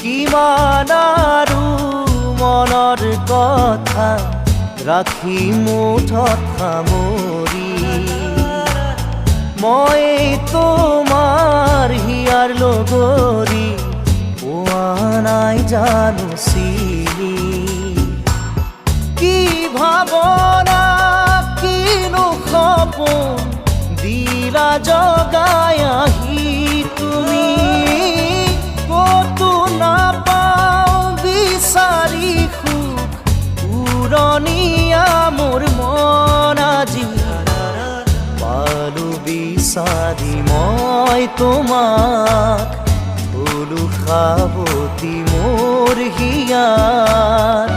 কিমান আৰু মনৰ কথা ৰাখি মুঠত সামৰি মই তোমাৰ হিয়াৰ লগৰী পোৱা নাই জানো চিনি কি ভাৱনা কিনো সপোন দিলা জগাই আহি তুমি কতো নাপাওঁ বিচাৰি সুখ উৰণীয়া মোৰ মন আজি পালো বিচাৰি মই তোমাক থলো সাৱতি মোৰ হিয়াৰ